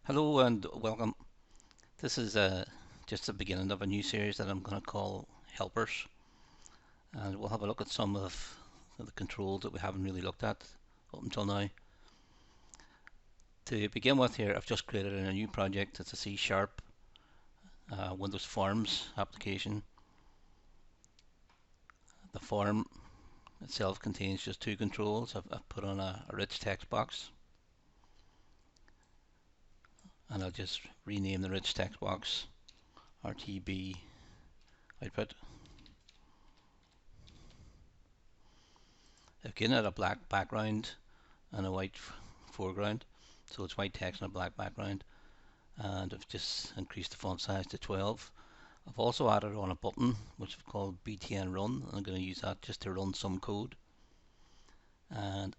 Hello and welcome. This is just the beginning of a new series that I'm going to call Helpers, and we'll have a look at some of the controls that we haven't really looked at up until now. To begin with here, I've just created a new project. It's a C Sharp Windows Forms application. The form itself contains just two controls. I've put on a rich text box, and I'll just rename the rich text box RTB output. I've given it a black background and a white foreground, so it's white text on a black background, and I've just increased the font size to 12. I've also added on a button which I've called BTN Run, and I'm going to use that just to run some code, and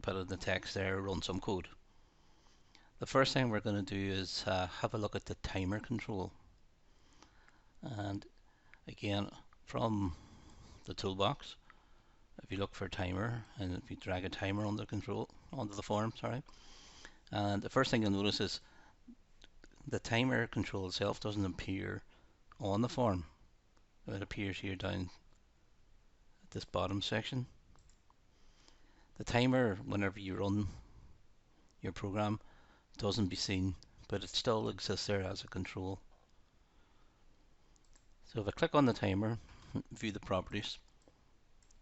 put in the text there, run some code. The first thing we're going to do is have a look at the timer control, and again from the toolbox, if you look for timer and if you drag a timer on the control onto the form, and the first thing you'll notice is the timer control itself doesn't appear on the form. It appears here down at this bottom section. The timer, whenever you run your program, doesn't be seen, but it still exists there as a control. So if I click on the timer, view the properties,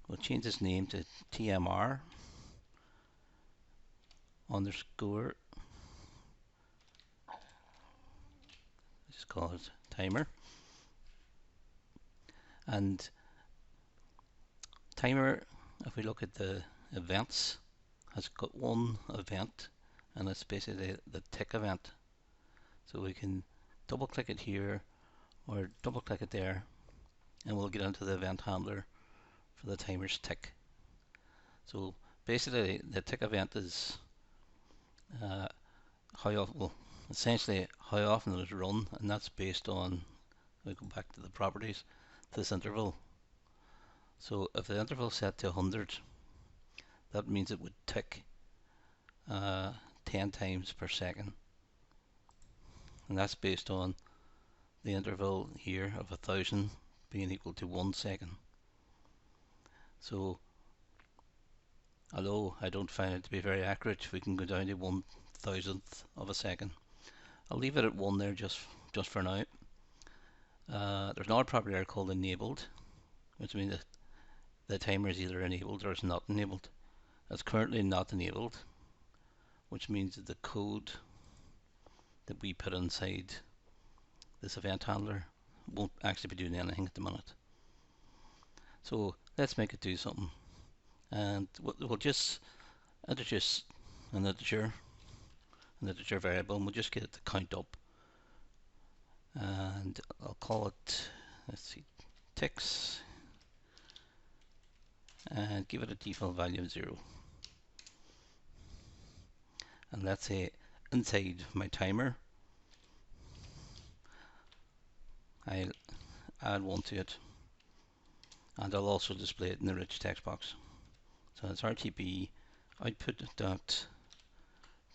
we'll change its name to TMR underscore, just call it timer. And timer, if we look at the events, has got one event, and it's basically the tick event. So we can double click it here or double click it there, and we'll get into the event handler for the timer's tick. So basically the tick event is how often, well, essentially how often it is run, and that's based on, we go back to the properties, this interval. So if the interval is set to 100, that means it would tick 10 times per second, and that's based on the interval here of 1000 being equal to 1 second. So although I don't find it to be very accurate, we can go down to 1,000th of a second. I'll leave it at 1 there just for now. There's another property there called enabled, which means that the timer is either enabled or it's not enabled. It's currently not enabled, which means that the code that we put inside this event handler won't actually be doing anything at the minute. So let's make it do something, and we'll just introduce an integer variable, and we'll just get it to count up, and I'll call it, let's see, ticks, and give it a default value of 0. And let's say inside my timer I'll add 1 to it, and I'll also display it in the rich text box. So it's RTB output dot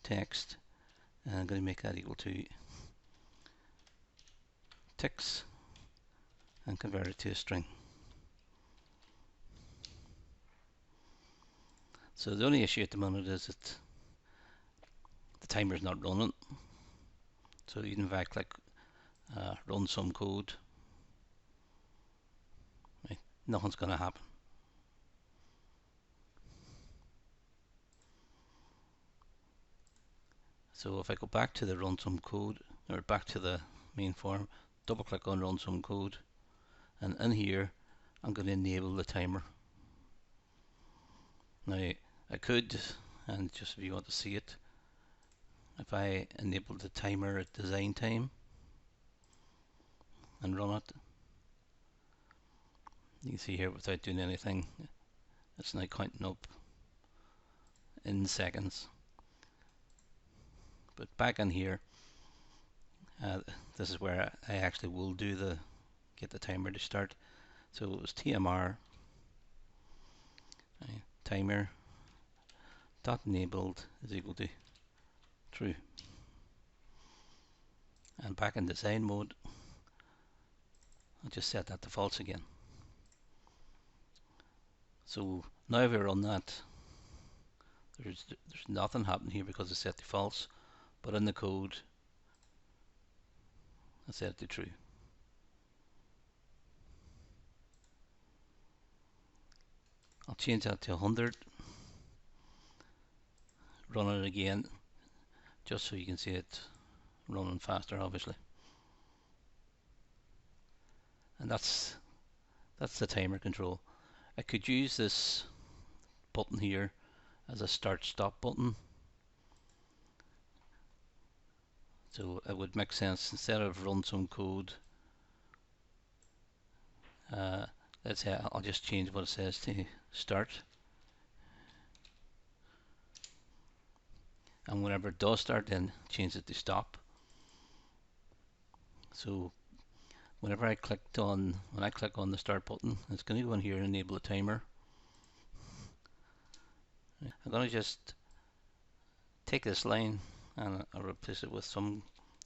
text, and I'm going to make that equal to ticks and convert it to a string. So the only issue at the moment is that the timer is not running. So even if I click run some code, right, nothing's going to happen. So if I go back to the run some code, or back to the main form, double click on run some code, and in here I'm going to enable the timer. Now I could, and just if you want to see it, if I enable the timer at design time and run it, you can see here without doing anything, it's now counting up in seconds. But back in here, this is where I actually will do get the timer to start. So it was TMR timer dot enabled is equal to true. And back in design mode, I'll just set that to false again. So now if we run that, there's nothing happening here because it's set to false, but in the code I set it to true. I'll change that to 100, run it again, just so you can see it running faster, obviously. And that's the timer control. I could use this button here as a start stop button. So it would make sense, instead of run some code, let's say I'll just change what it says to start. And whenever it does start, then change it to stop. So whenever I click on the start button, it's going to go in here and enable a timer. I'm going to just take this line and I'll replace it with some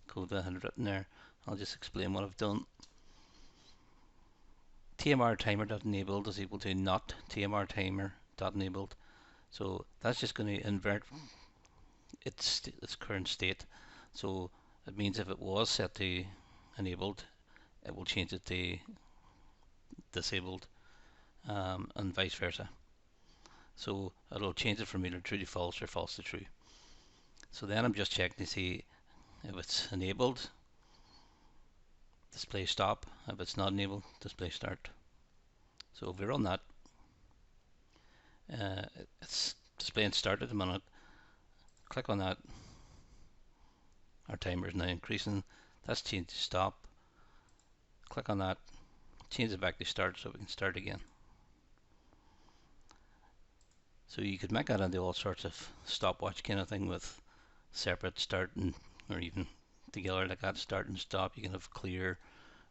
code that I had written there. I'll just explain what I've done. TMR timer.enabled is equal to not TMR timer.enabled. So that's just going to invert its current state. So it means if it was set to enabled, it will change it to disabled, and vice versa. So it'll change it from either true to false or false to true. So then I'm just checking to see if it's enabled, display stop. If it's not enabled, display start. So if we run that, it's displaying start at the minute. Click on that, our timer is now increasing. That's changed to stop. Click on that, change it back to start so we can start again. So you could make that into all sorts of stopwatch kind of thing, with separate start and, or even together like that, start and stop. You can have clear,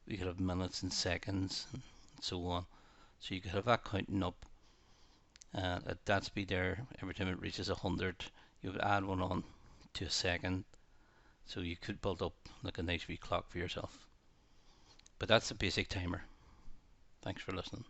you could have minutes and seconds and so on. So you could have that counting up at that speed there. Every time it reaches 100, you would add one on to a second. So you could build up like a nice wee clock for yourself. But that's the basic timer. Thanks for listening.